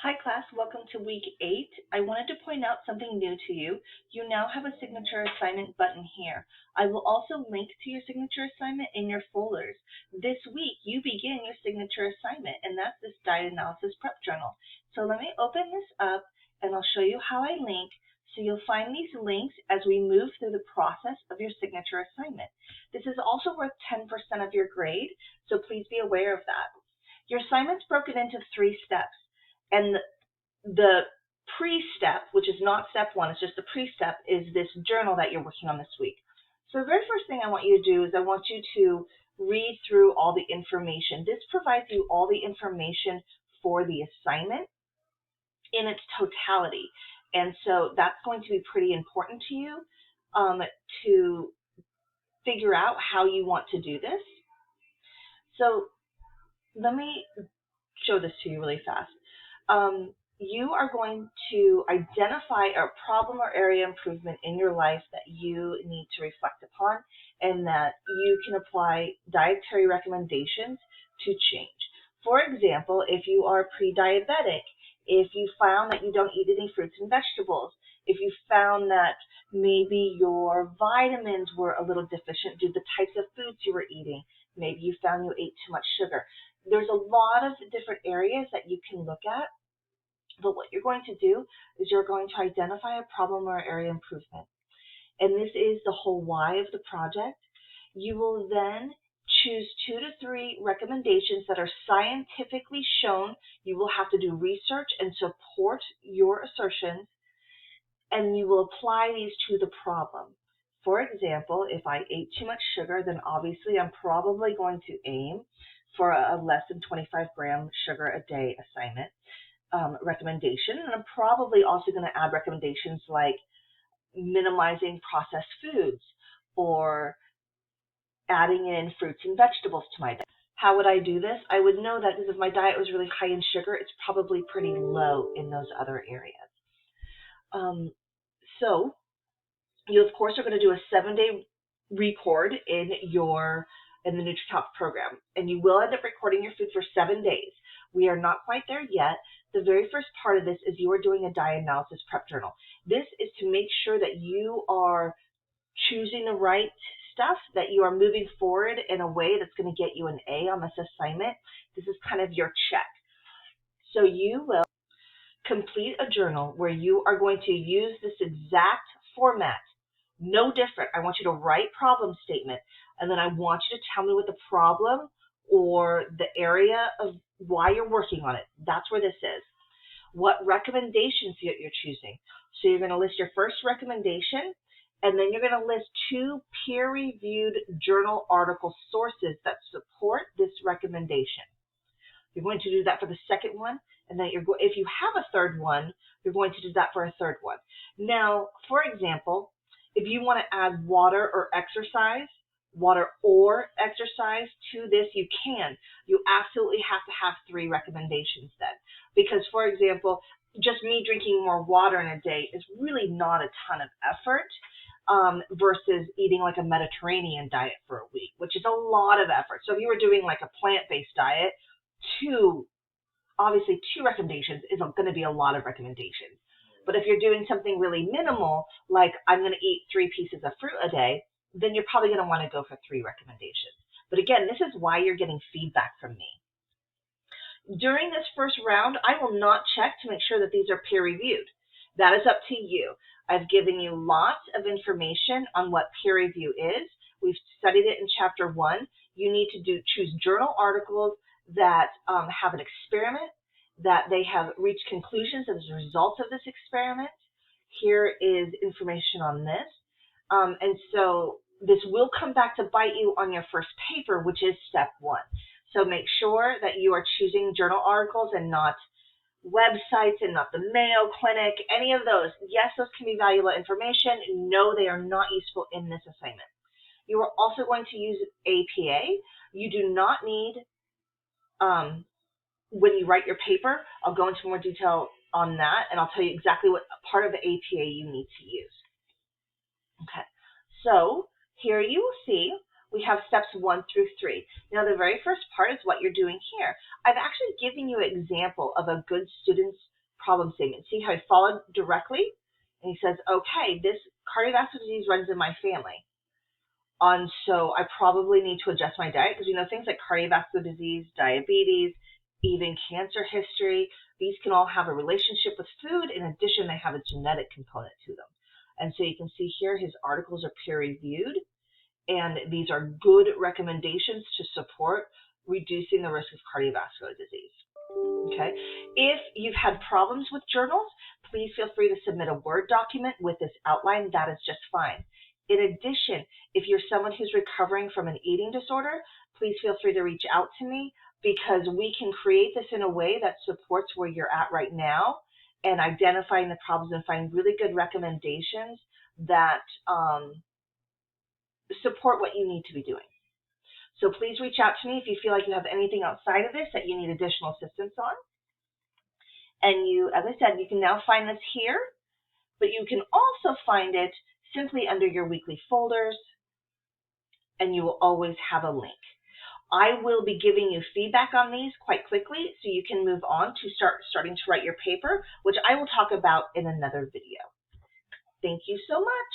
Hi class, welcome to week 8. I wanted to point out something new to you. You now have a signature assignment button here. I will also link to your signature assignment in your folders. This week you begin your signature assignment, and that's this diet analysis prep journal. So let me open this up and I'll show you how I link. So you'll find these links as we move through the process of your signature assignment. This is also worth 10% of your grade, so please be aware of that. Your assignment's broken into 3 steps. And the pre-step, which is not step 1, it's just the pre-step, is this journal that you're working on this week. So the very first thing I want you to do is I want you to read through all the information. This provides you all the information for the assignment in its totality. And so that's going to be pretty important to you to figure out how you want to do this. So let me show this to you really fast. You are going to identify a problem or area improvement in your life that you need to reflect upon and that you can apply dietary recommendations to change. For example, if you are pre-diabetic, if you found that you don't eat any fruits and vegetables, if you found that maybe your vitamins were a little deficient due to the types of foods you were eating, maybe you found you ate too much sugar. There's a lot of different areas that you can look at, but what you're going to do is you're going to identify a problem or area improvement. And this is the whole why of the project. You will then choose 2 to 3 recommendations that are scientifically shown. You will have to do research and support your assertions, and you will apply these to the problem. For example, if I ate too much sugar, then obviously I'm probably going to aim for a less than 25 gram sugar a day assignment recommendation. And I'm probably also going to add recommendations like minimizing processed foods or adding in fruits and vegetables to my diet. How would I do this? I would know that if my diet was really high in sugar, it's probably pretty low in those other areas. So you, of course, are going to do a 7-day record in the NutriTalk program, and you will end up recording your food for 7 days. We are not quite there yet. The very first part of this is you are doing a diet analysis prep journal. This is to make sure that you are choosing the right stuff, that you are moving forward in a way that's going to get you an A on this assignment. This is kind of your check. So you will complete a journal where you are going to use this exact format. No different. I want you to write problem statement, and then I want you to tell me what the problem or the area of why you're working on it. That's where this is. What recommendations you're choosing. So you're going to list your first recommendation, and then you're going to list 2 peer-reviewed journal article sources that support this recommendation. You're going to do that for the second one, and then if you have a third one, you're going to do that for a third one. Now, for example, if you want to add water or exercise to this, you can. You absolutely have to have 3 recommendations then. Because, for example, just me drinking more water in a day is really not a ton of effort versus eating like a Mediterranean diet for a week, which is a lot of effort. So if you were doing like a plant-based diet, 2 recommendations is going to be a lot of recommendations. But if you're doing something really minimal, like I'm going to eat 3 pieces of fruit a day, then you're probably going to want to go for 3 recommendations. But again, this is why you're getting feedback from me. During this first round, I will not check to make sure that these are peer-reviewed. That is up to you. I've given you lots of information on what peer review is. We've studied it in Chapter 1. You need to choose journal articles that have an experiment, that they have reached conclusions as a result of this experiment. Here is information on this. And so this will come back to bite you on your first paper, which is step 1. So make sure that you are choosing journal articles and not websites and not the Mayo Clinic, any of those. Yes, those can be valuable information. No, they are not useful in this assignment. You are also going to use APA. You do not need, when you write your paper, I'll go into more detail on that, and I'll tell you exactly what part of the APA you need to use. Okay, so here you will see we have steps 1 through 3. Now, the very first part is what you're doing here. I've actually given you an example of a good student's problem statement. See how he followed directly? And he says, okay, this cardiovascular disease runs in my family. So I probably need to adjust my diet because we know things like cardiovascular disease, diabetes, even cancer history, these can all have a relationship with food. In addition, they have a genetic component to them. And so you can see here his articles are peer-reviewed, and these are good recommendations to support reducing the risk of cardiovascular disease. Okay. If you've had problems with journals, please feel free to submit a Word document with this outline. That is just fine. In addition, if you're someone who's recovering from an eating disorder, please feel free to reach out to me because we can create this in a way that supports where you're at right now and identifying the problems and finding really good recommendations that support what you need to be doing. So please reach out to me if you feel like you have anything outside of this that you need additional assistance on. And you, as I said, you can now find this here, but you can also find it simply under your weekly folders, and you will always have a link. I will be giving you feedback on these quite quickly so you can move on to starting to write your paper, which I will talk about in another video. Thank you so much.